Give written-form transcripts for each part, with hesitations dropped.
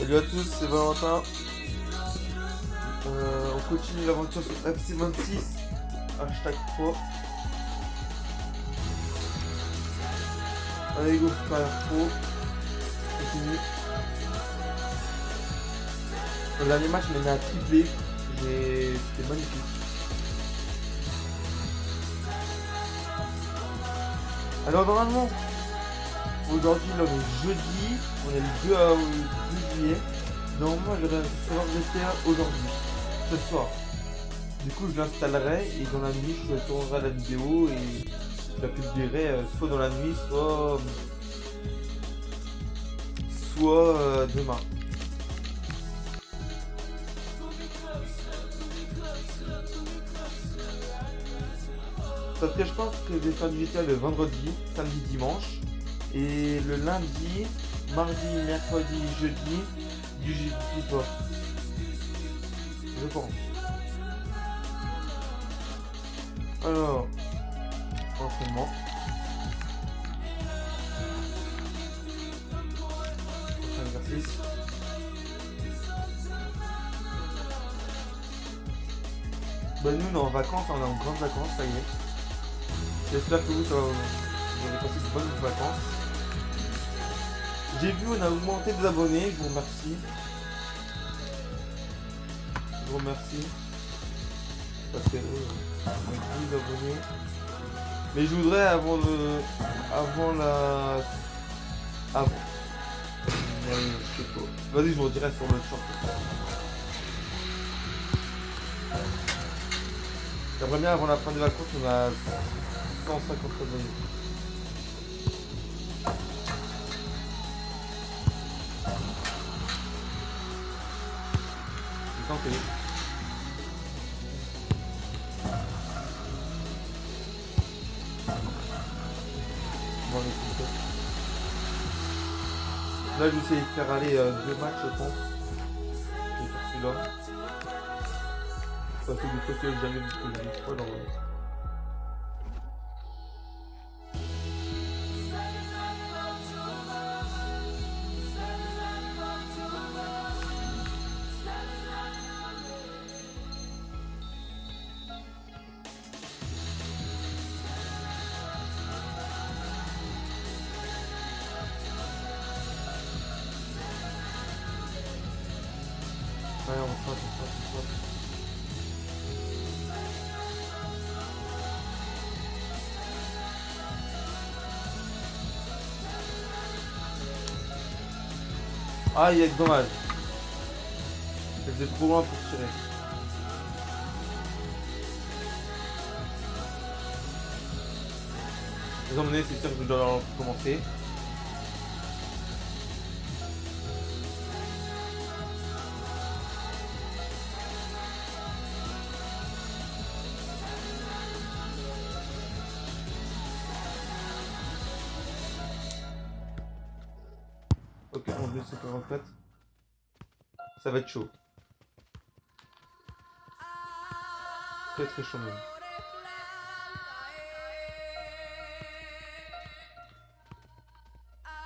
Salut à tous, c'est Valentin. On continue l'aventure sur FC26. Hashtag pro. Allez go, faire pro. Continue. Le dernier match, je menais à triplé. Mais c'était magnifique. Alors normalement, aujourd'hui, là, on est jeudi. On est le 2 juillet. Normalement, je vais recevoir GTA aujourd'hui, ce soir. Du coup, je l'installerai et dans la nuit, je tournerai la vidéo et je la publierai soit dans la nuit, soit demain. Parce que je pense que je vais faire du GTA le vendredi, samedi, dimanche. Et le lundi, mardi, mercredi, jeudi, du soir. Je pense. Alors, entraînement. Prochain exercice. Bah nous on est en vacances, on est en grandes vacances, ça y est. J'espère que vous avez passé de bonnes vacances. J'ai vu on a augmenté des abonnés, je vous remercie. Je vous remercie. Parce que on a plus d'abonnés. Mais je voudrais avant je sais pas. Vas-y, je vous redirai sur le short. J'aimerais bien avant la fin des vacances, on a 150 abonnés. J'ai tenté. Bon, là, je vais essayer de faire aller 2 matchs, je pense. Je vais faire celui-là. Parce que du coup, j'ai jamais vu ce que je dis. Oh non. Allez, on passe. Ah, il est dommage. J'étais trop loin pour tirer. Les emmener, c'est sûr que je dois commencer. Ok, on 244. Ça va être chaud. Très très chaud même.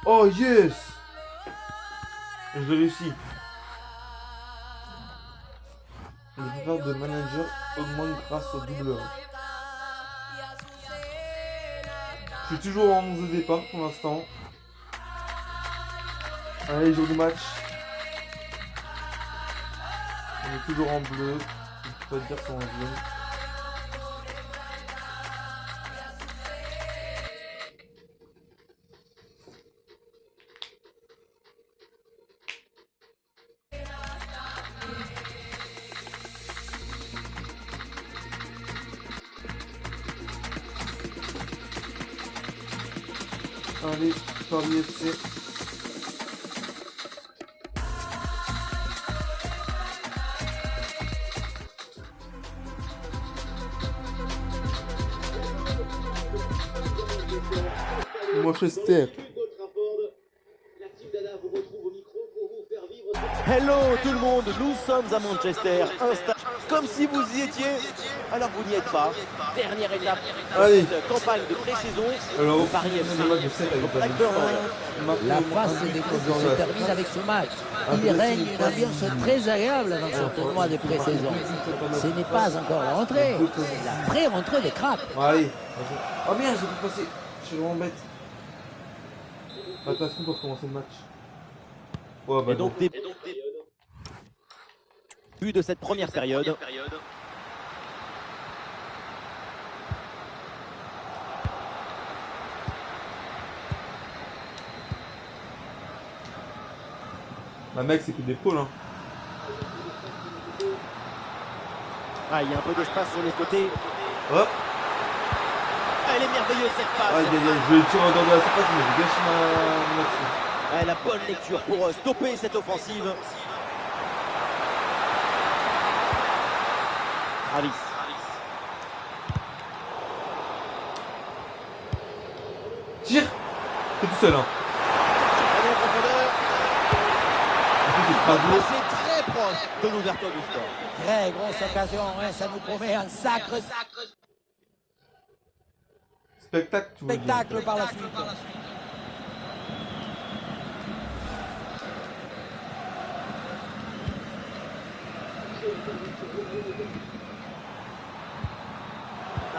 Oh yes! Je l'ai réussi. Le pouvoir de manager augmente grâce au doubleur. Je suis toujours en 11 de départ pour l'instant. Allez, jour de match. On est toujours en bleu. Je peux pas dire c'est en jaune. Allez, Paris FC. Manchester. La team Dada vous retrouve au micro pour vous faire vivre Hello tout le monde, nous sommes à Manchester, un stade comme si vous y étiez, alors vous n'y êtes pas. Dernière étape de cette campagne de pré-saison, Alors, Paris FC contre Blackburn. La phase des groupes se termine avec ce match. Il règne une ambiance très agréable dans ce tournoi de pré-saison. Ce n'est pas encore la rentrée, c'est la pré-rentrée des crapes. Allez. Oh merde, j'ai pas passé. Je suis vraiment bête. Attention pour commencer le match. Ouais, bah Et donc, début de cette première période. Bah mec, c'est que des pôles hein. Ah, il y a un peu d'espace sur les côtés. Hop. Ah, elle est merveilleuse cette passe. Je vais le tirer en dehors de la surface, mais je gâche ma action. Ah, la bonne lecture pour stopper cette offensive. Travis. Tire. T'es tout seul hein. Allez, en profondeur. En plus, c'est écrasé. C'est très proche de l'ouverture du score. Très grosse occasion, hein, ça nous promet un sacre Spectacle, tu vois. spectacle par la suite.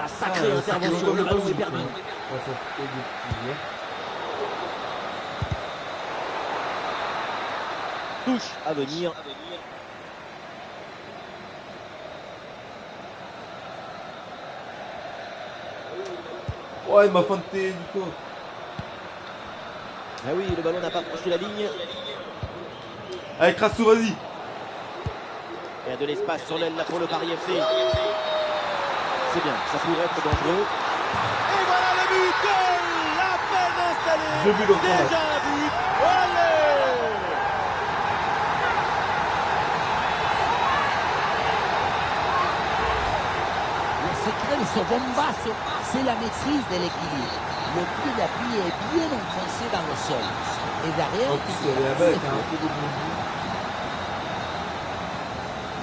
Ah, sacrée intervention, le ballon est perdu. Ouais, ça fait des petits. Touche à venir. Ouais, il m'a feinté du coup. Ah oui, le ballon n'a pas franchi la ligne. Allez, crasse tout, vas-y. Il y a de l'espace sur l'aile là pour le Paris FC. C'est bien, ça pourrait être dangereux. Et voilà le but, goal, à peine installé. 2 buts dans le match. Déjà un but. Allez. Le secret de ce bombasso, c'est la maîtrise de l'équilibre. Le pied d'appui est bien enfoncé dans le sol. Et derrière, En plus, il y avait là-bas avec un peu de bonjour.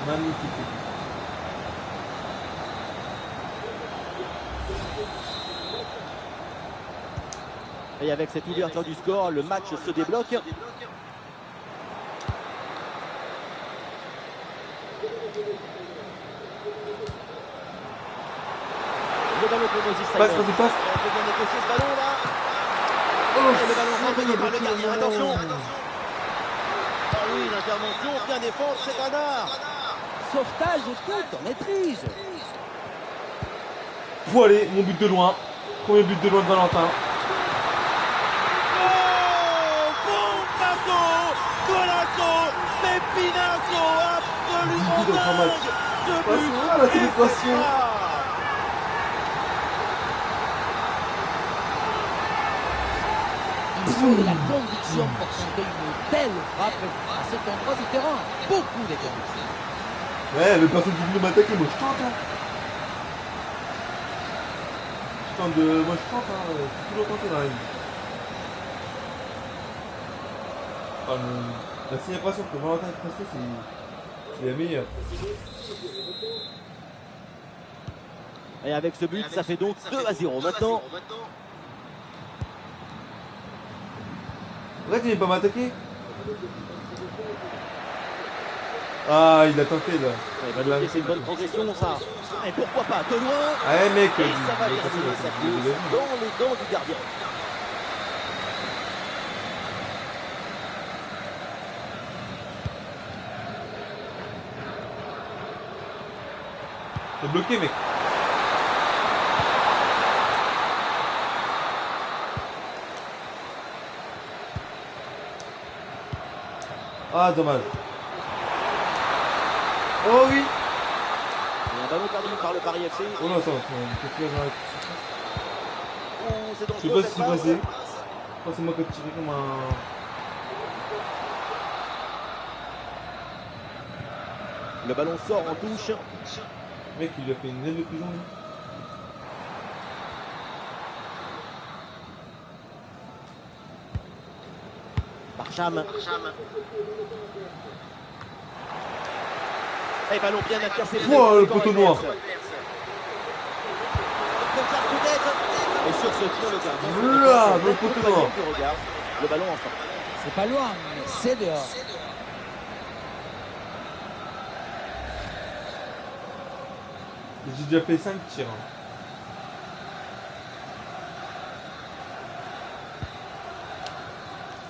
Magnifique. Et avec cette ouverture du score, le match se débloque. Le ballon pour Moses Simon. Passe. On peut bien négocier ce ballon là. Oh, Et le ballon renvoyé par le gardien. Attention. Ah oui, l'intervention, bien défendre, c'est un art. sauvetage tout en maîtrise. Faut aller, mon but de loin. Premier but de loin de Valentin. Oh, Bombasso, Golasso, Pepinasso, absolument But dans un match. dingue. Ce Ah, but la célébration. Il faut de la conviction pour tenter une telle frappe à cet endroit du terrain. Beaucoup de conviction. Ouais, mais personne qui veut m'attaquer, moi je tente hein. Moi je tente hein, faut toujours tenter dans la vie. La célébration que Valentin est précieux, c'est la meilleure. Et avec ce but, ça fait donc 2-0 maintenant. Ouais, tu viens pas m'attaquer? Ah, il a tenté là. C'est une bonne progression ça. Et pourquoi pas de loin. Ouais mec, Et ça va terminer sa course dans les dents du gardien. t'es bloqué mec. Ah dommage. Oh oui. Et un ballon perdu par le Paris FC. Oh non, attends, on peut faire dans la Oh, c'est Je sais dangereux pas ce cette qui s'est passe. passé. Je crois que c'est moi qui ai tiré comme un... Le ballon sort en touche. Mec, il lui a fait une aile de pigeon lui. Barcham. Et ballon bien intercepté. Oh, le poteau noir. Et sur ce tir, le gardien. Là, le poteau noir. Qui regarde le ballon en sortie. C'est pas loin, mais c'est dehors. J'ai déjà fait 5 tirs. Hein.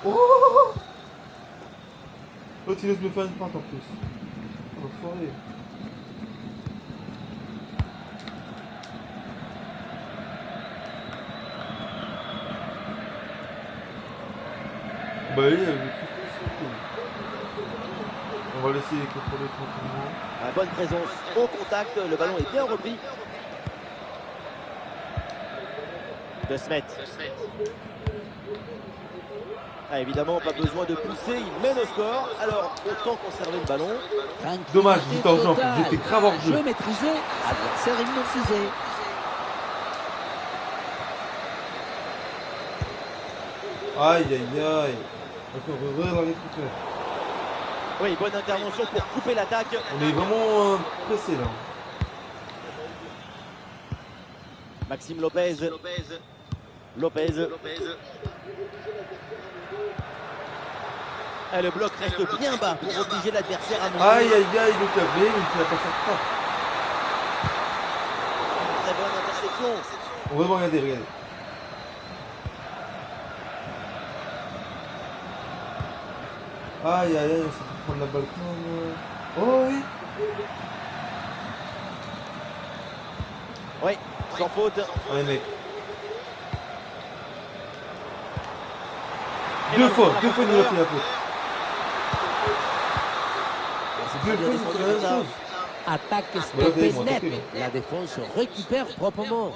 Oh, l'autre il ose me faire une feinte en plus. Oh, enfoiré. Bah oui, on va laisser contrôler tranquillement. Bonne présence au contact, le ballon est bien repris. De Smet. Ah, évidemment, pas besoin de pousser, il mène au score. Alors, autant conserver le ballon. Dommage, j'étais en jeu, j'étais grave hors jeu. Jeu maîtrisé, adversaire hypnotisé. Aïe aïe aïe. Encore heureux dans les coupeurs. Oui, bonne intervention pour couper l'attaque. On est vraiment pressé là. Maxime Lopez. Lopez. Et le bloc reste bien bas pour obliger l'adversaire à monter. Aïe aïe aïe, le câblé, mais il ne va pas faire ça. Très bonne interception. On va vraiment regarder, regardez. Aïe aïe aïe, ça fait prendre la balle comme... Oh oui. Oui, sans faute. Ouais mec. Deux fois il nous a fait la faute. Deux fois il nous fait la même chose. Attaque Voilà, stoppée moi, net. attaquez, La défense récupère proprement.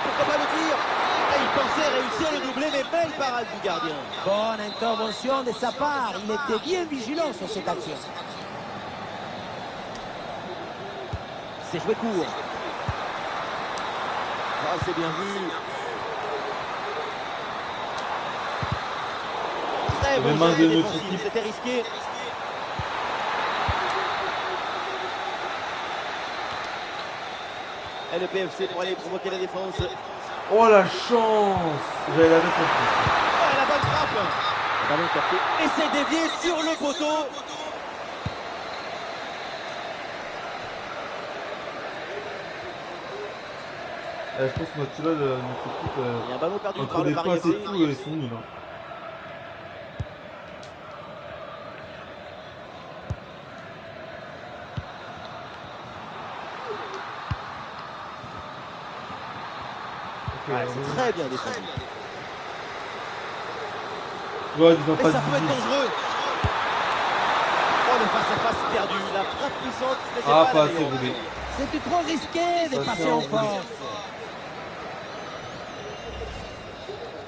Pourquoi pas le tir? Et il pensait réussir le doublé, mais belle parade du gardien. Bonne intervention de sa part. Il était bien vigilant sur cette action. C'est joué court. Ah, c'est bien vu. Très bon main jeu de notre défensif, équipe. c'était risqué. Et le PFC pour aller provoquer la défense. Oh la chance. J'avais la tête en plus. Oh, la bonne frappe. Le ballon capté. Et c'est dévié sur le poteau. Je pense que notre là, notre équipe, Il y a un ballon perdu entre par le des Paris passes FC. et tout, ils sont nuls. Hein. Ouais, c'est très bien défendu. Ouais, ils ont Et pas ça de peut être visite. dangereux. Oh, le face-à-face perdu. La frappe puissante, mais c'est Ah, pas pas la assez meilleure. roulé. C'était trop risqué de Ça, passer c'est en un force.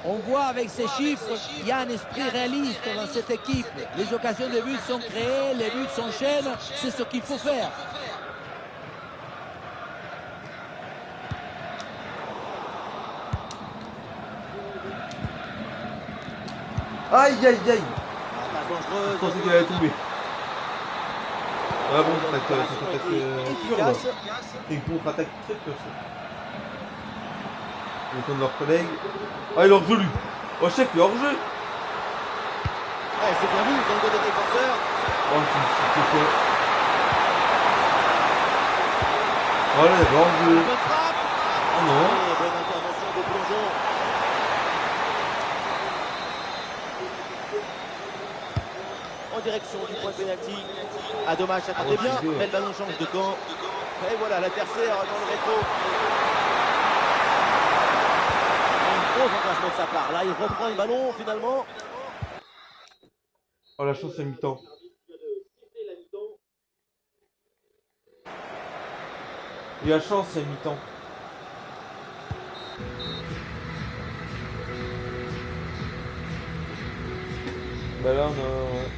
On voit avec ces chiffres, il y a un esprit réaliste dans cette équipe. Les occasions de but sont créées, les buts s'enchaînent, c'est ce qu'il faut faire. Aïe aïe aïe. Pas Je dangereuse. pensais qu'il allait tomber. Ah bon, ça attaque pure là. Efficace. C'est une contre-attaque très pure ça. Le temps de leur collègue. Ah, il est hors-jeu lui. Oh chef, il est hors-jeu. Ouais, c'est bien vu, ils ont donné des défenseurs. Oh, c'est quoi? Voilà, il est hors-jeu. Bonne frappe. Oh non. Et bonne intervention de plongeon. En direction du point de pénalty. Ah dommage, ça tentait Oh, bien, c'est dur. mais le ballon change de camp. Et voilà, l'adversaire dans le rétro. Un gros engagement de sa part. Là, il reprend le ballon finalement. Oh la chance à mi-temps. Il y a chance à mi-temps. Bah là on a...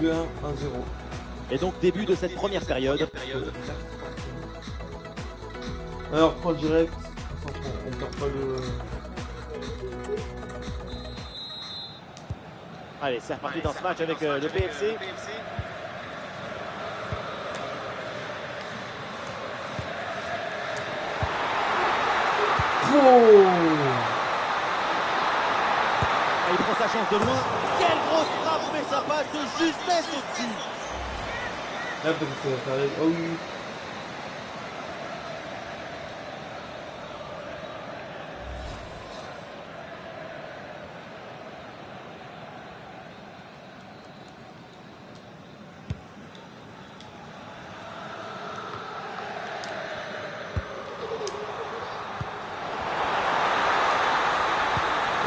2-1, 1-0. Et donc début de cette première période. Alors, point direct, on perd pas le... Allez, c'est reparti dans ce match avec le PFC. Il prend sa chance de loin. Quelle grosse frappe, mais ça passe de justesse au-dessus. Là, parce que ça va faire... Oh oui.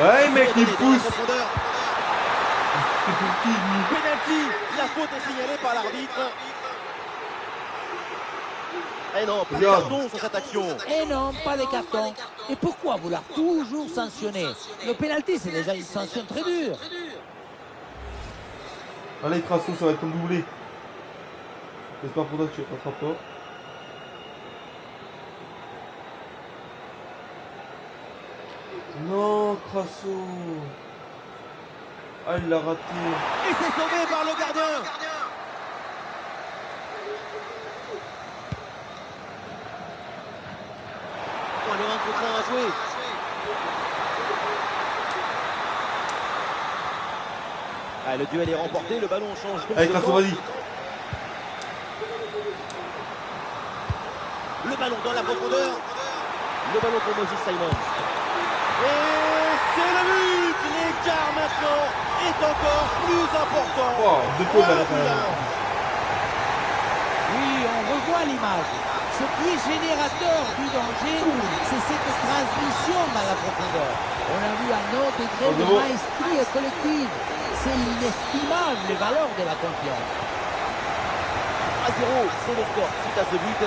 Ouais, mec, il pousse. C'est pour qui, lui? Penalty. La faute est signalée par l'arbitre. Et non, pas de carton sur cette action. Et non, pas de carton. Et pourquoi vouloir toujours sanctionner? Le pénalty, c'est déjà une sanction très dure. Allez, Crasso, ça va être comme doublé. J'espère pour toi que tu ne rattrapes pas. Non, Crasso. Ah, il l'a raté. Et c'est sauvé par le gardien. Oh, le 1 contre 1 à jouer. Ah, le duel est remporté, le ballon change. Allez, Crasso, vas-y. Le ballon dans la profondeur. Le ballon pour Moses Simon. Et c'est le but. L'écart maintenant est encore plus important. Oh, deux fautes à la fin. Oui, on revoit l'image. Ce qui est générateur du danger, c'est cette transmission dans la profondeur. On a vu un autre degré de maestrie collective. C'est l'inestimable valeur de la confiance. 1-0, c'est le score suite à ce but.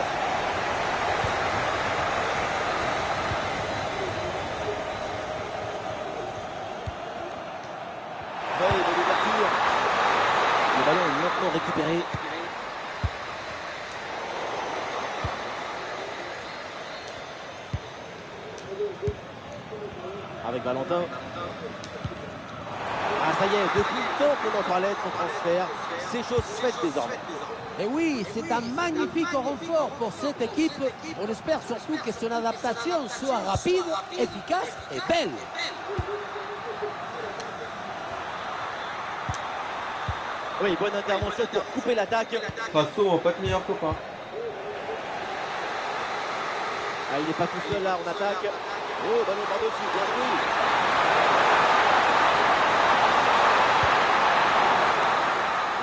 Belle de l'ouverture. Le ballon est maintenant récupéré. Avec Valentin. Ah ça y est, depuis le temps qu'on en parlait de son transfert, c'est chose faite désormais. Et oui, c'est un magnifique renfort pour cette équipe. On espère surtout que son adaptation soit rapide, efficace et belle. Oui, bonne intervention pour couper l'attaque. Crasso, on va pas être meilleur copain. Ah, il n'est pas tout seul là en attaque. Oh, ballon par-dessus, bien joué.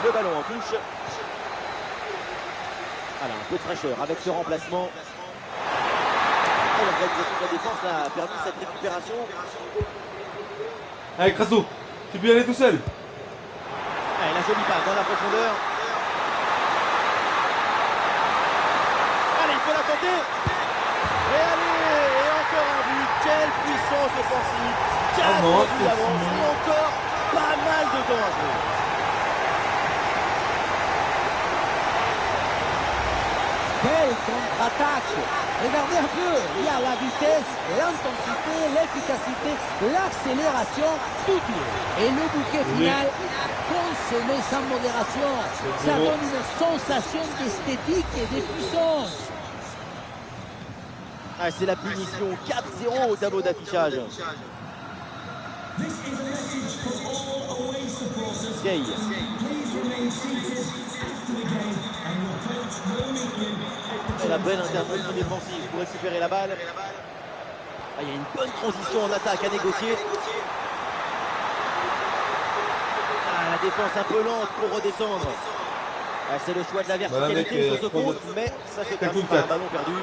Le ballon en touche. Voilà, un peu de fraîcheur avec ce remplacement. L'organisation de la défense a permis cette récupération. Allez, Crasso, tu peux y aller tout seul. Allez, la jolie passe dans la profondeur. Allez, il faut la tenter. Et allez, et encore un but. Quelle puissance offensive. 4 non, buts d'avance et encore pas mal de temps à jouer. Quelle contre-attaque! Regardez un peu, il y a la vitesse, l'intensité, l'efficacité, l'accélération, tout y est. Et le bouquet final, consommé sans modération, ça donne une sensation d'esthétique et de puissance. Ah, c'est la punition, 4-0 au tableau d'affichage. Gay. Et la belle intervention défensive pour récupérer la balle. Ah, il y a une bonne transition en attaque à négocier. Ah, la défense un peu lente pour redescendre. Ah, c'est le choix de la verticalité sur ce compte, mais ça se termine par un ballon perdu.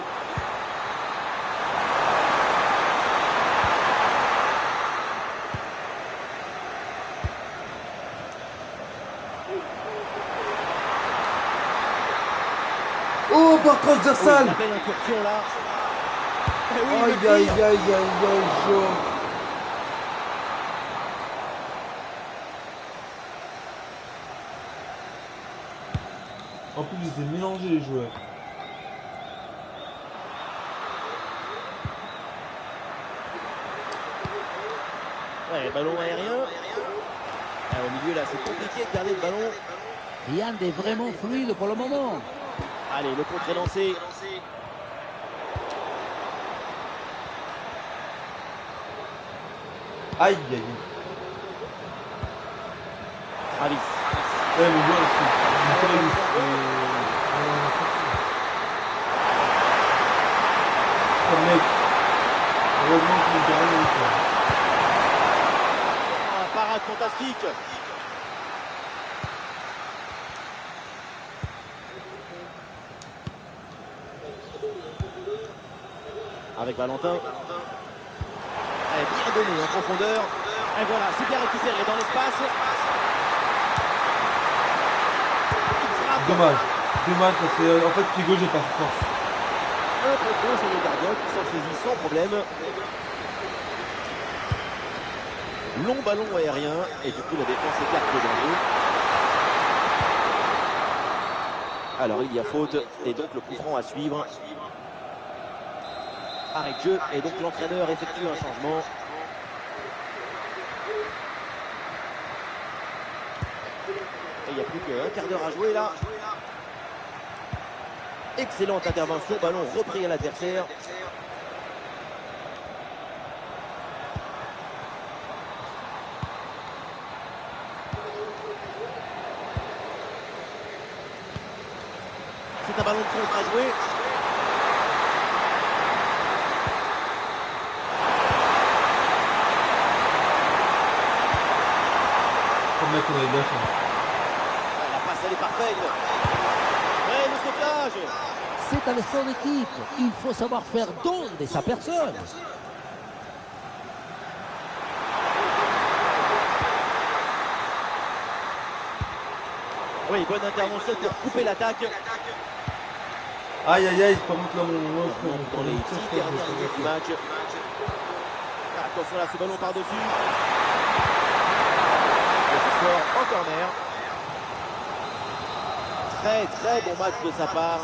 Oh, par transversal. La belle incursion là. Et oui, Aïe, aïe, aïe, aïe, aïe, Jo. En plus, je les ai mélangés les joueurs. Ouais, ballon aérien. Ah, au milieu là, c'est compliqué de garder le ballon. Rien de vraiment fluide pour le moment. Allez, le contre est lancé. Aïe, aïe, aïe. Travis. Ouais, mais joueur aussi. Oh mec. Heureusement qu'il est gardé une fois. Ah, parade fantastique. Avec Valentin. Bien donné en profondeur. Et voilà, c'est bien récupéré dans l'espace. Il frappe. Dommage. Dommage parce que en fait, pied gauche, j'ai pas de force. Un contre sur le gardien qui s'en saisit sans problème. Long ballon aérien. Et du coup, la défense écarte le danger. Alors, il y a faute. Et donc, le coup franc à suivre. Arrêt de jeu. Et donc, l'entraîneur effectue un changement. Et il n'y a plus qu'un quart d'heure à jouer là. Excellente intervention, ballon repris à l'adversaire. C'est un ballon de contre à jouer. Comme mec, on a eu de la chance. La passe, elle est parfaite. Ouais, le sauvetage. C'est un sport d'équipe. Il faut savoir faire don de sa personne. Oui, bonne intervention pour couper l'attaque. Aïe, aïe, aïe, par contre, là, mon Dans les 10 dernières minutes du match. Attention là, ce ballon par-dessus. Et ça sort en corner. Très très bon match de sa part.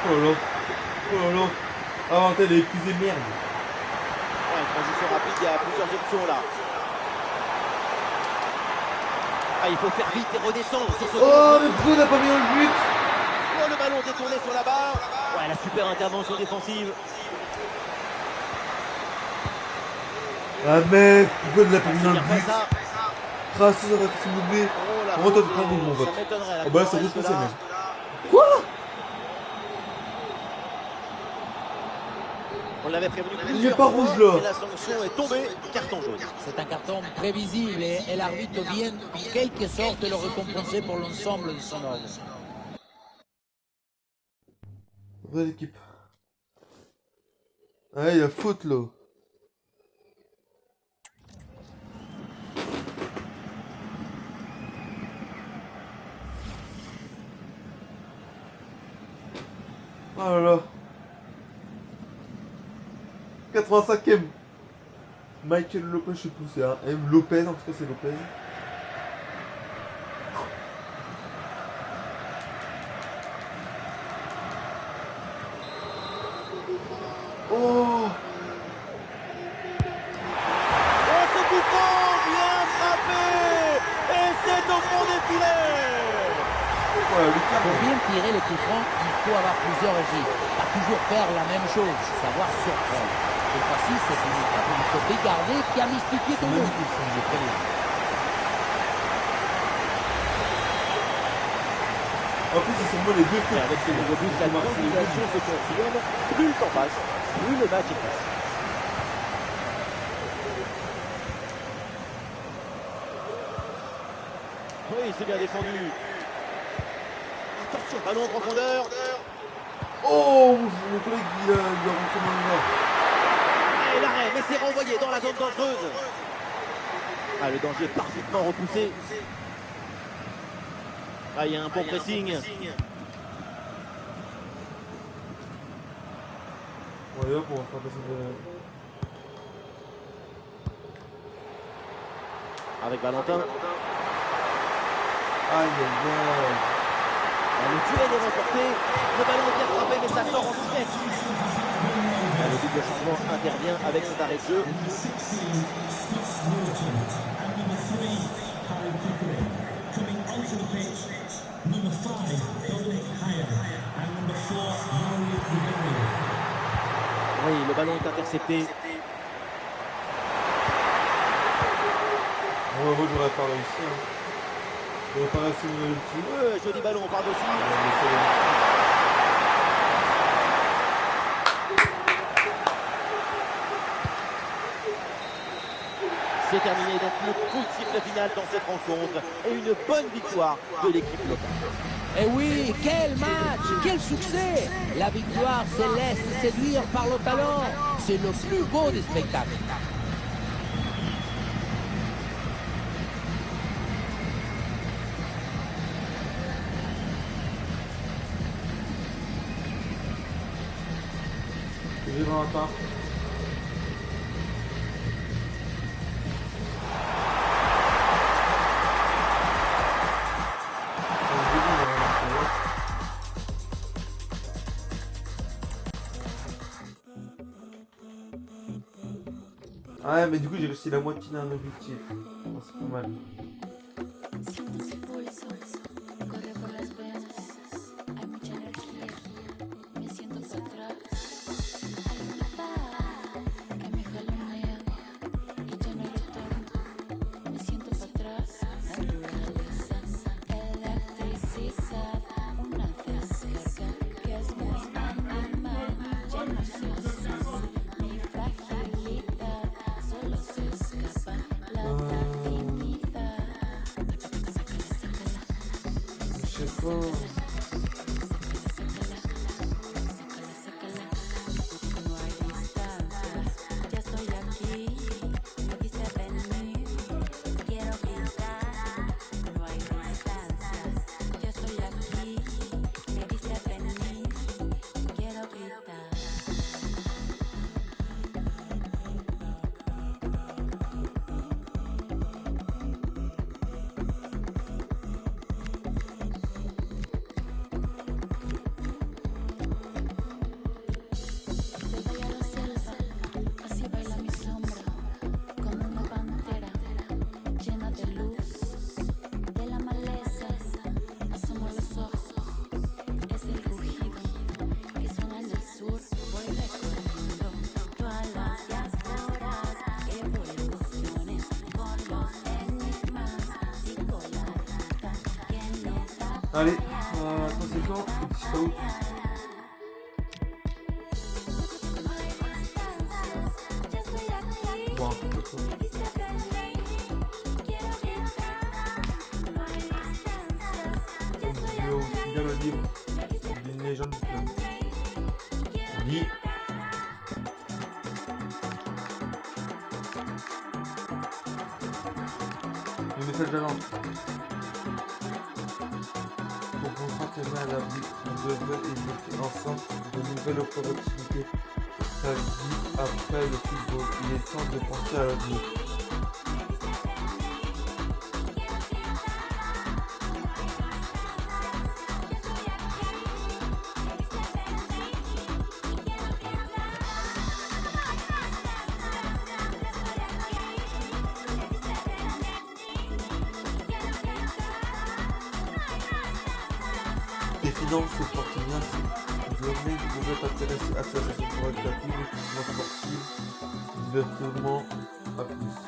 Oh là là. Oh là là. Ah, elle est épuisée, merde. Ouais, transition rapide, il y a plusieurs options là. Ah, il faut faire vite et redescendre sur ce Oh, mais pourquoi on n'a pas mis dans le but? Oh, le ballon détourné sur la barre. Ouais, la super intervention défensive. Ah mec, pourquoi on l'a pas mis dans le Bien fait but? ça. Ah, ça aurait été s'il vous plaît. Oh, la Comment toi, tu faute, prends mon vote? ça m'étonnerait. Oh bah là, c'est Comment juste reste passé là même. Quoi? On l'avait prévenu Il plusieurs est pas fois, rouge, là. et la sanction est tombée, carton jaune. C'est un carton prévisible et l'arbitre vient en quelque sorte le récompenser pour l'ensemble de son œuvre. Vraie équipe. Ah, il y a faute là. Oh là là. 85e. Michael Lopez, je sais plus, c'est un M. Lopez, en tout cas c'est Lopez. Oh. Oh, ce coup franc, bien frappé. Et c'est au fond des filets. Voilà, le Pour carré. bien tirer le coup franc, il faut avoir plusieurs registres. Pas toujours faire la même chose, savoir surprendre. Cette fois-ci, c'est une étape où il faut regarder qui a mystifié tout le monde. C'est très bien. En plus, c'est seulement les deux Et fautes. avec ce nouveau but, la combinaison se confirme. Plus le temps passe, plus le match est passé. Oui, c'est bien défendu. Attention, ballon en profondeur. Oh, mon collègue, il a rentré dans le nord. Et l'arrêt, mais c'est renvoyé dans la zone dangereuse. Ah, le danger est parfaitement repoussé. Ah, il y a un bon pressing. Bon, allez hop, on va faire passer Avec Valentin. Aïe aïe aïe. Le duel est remporté, le ballon est bien frappé mais ça sort en 6 mètres. Le double changement intervient avec cet arrêt de jeu. Oui, le ballon est intercepté. Moi j'aurais pas réussi. Hein. J'aurais pas réussi le petit. Joli ballon par-dessus. C'est terminé, donc le coup de sifflet final dans cette rencontre et une bonne victoire de l'équipe locale. Et oui, quel match, quel succès! La victoire se laisse séduire par le talent. C'est le plus beau des spectacles. J'ai Valentin. Ah ouais, mais du coup j'ai réussi la moitié d'un objectif. Oh, c'est pas mal. Siento su pulso, corre por las venas, hay mucha energía, me siento para atrás, hay una paz que me jalonea y ya no hay retorno, me siento para atrás, naturaleza, electricidad, una descarga que es muy animal, ya no se usa, mi fragilidad solo se escapa, la divinidad. Je sais pas. No hay distancia, ya estoy aquí, me quise venir, quiero gritar. No hay distancia, ya estoy aquí, me quise venir, quiero gritar. Se vaya la selva, así baila mi sombra, como una pantera llena de luz. De la maleza asomo los ojos, es el rugido que suena en el sur. Voy recorriendo todas las diásporas, evoluciones con los enigmas, sigo la ruta que no da. Allez, conséquent, petit out. No hay distancias, ya estoy aquí. Bon, Me quise venir, quiero gritar. No hay distancias, ya estoy vidéo, aquí. bien le livre d'une légende du club. Lis. Le message d'agence. Pour qu'on s'entraîner à l'abri, on devrait évoquer ensemble de nouvelles opportunités. Ta vie après le football, il est temps de penser à l'avenir. Les finances se portent bien si jamais vous êtes intéressé à association caritative, équipement sportif, divertissement, à plus.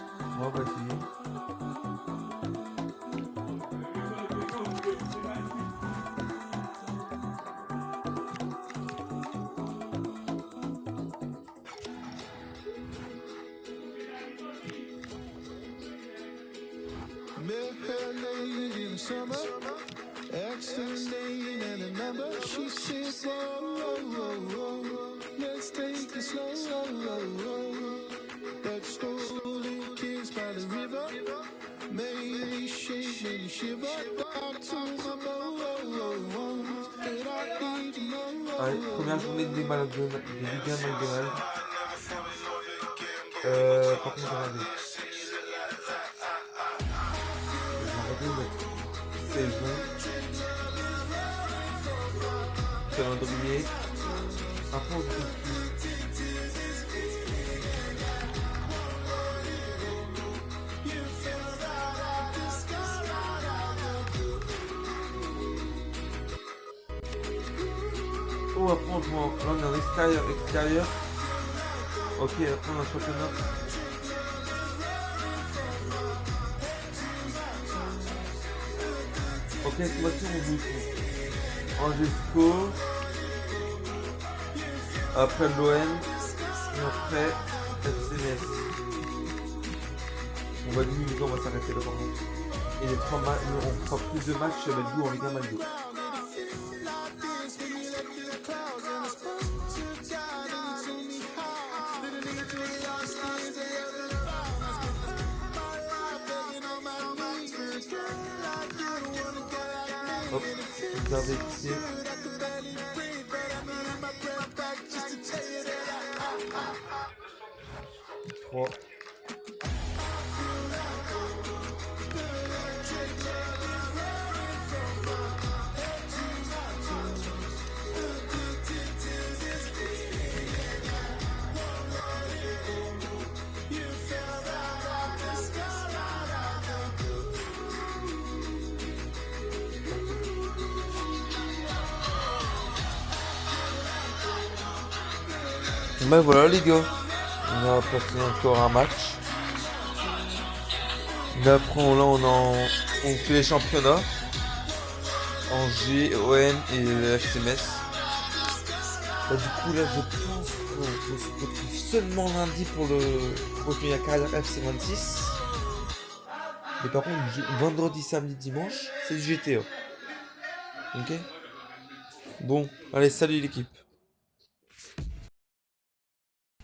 On va essayer. Met her late in the summer, asked her name and a number. She said, whoa, whoa, whoa, whoa, let's take it slow. That stolen kiss by the river made me shake and shiver. Got to my bones, and I need to know. Allez, première journée des Ligue 1 McDonald's. Par contre, j'ai regardé. J'ai regardé, saison. Calendrier. Après, on trouve oh, après on joue là on est en extérieur. Ok, après on a un championnat. Ok, ce mois-ci on joue Angesco. Après l'OM. Et après FCMS. On va limiter, on va s'arrêter là par contre. Et les 3 matchs, on fera plus de matchs sur Malgo en Ligue 1 Malgo. Hop, regardez ici. Trois. Ben voilà les gars, on a passé encore un match. Là après on fait les championnats. Angers, OM et le FCMS. Bah, du coup là je pense qu'on se retrouve seulement lundi pour continuer la carrière FC26. Mais par contre vendredi, samedi, dimanche, c'est du GTA. Ok. Bon, allez salut l'équipe.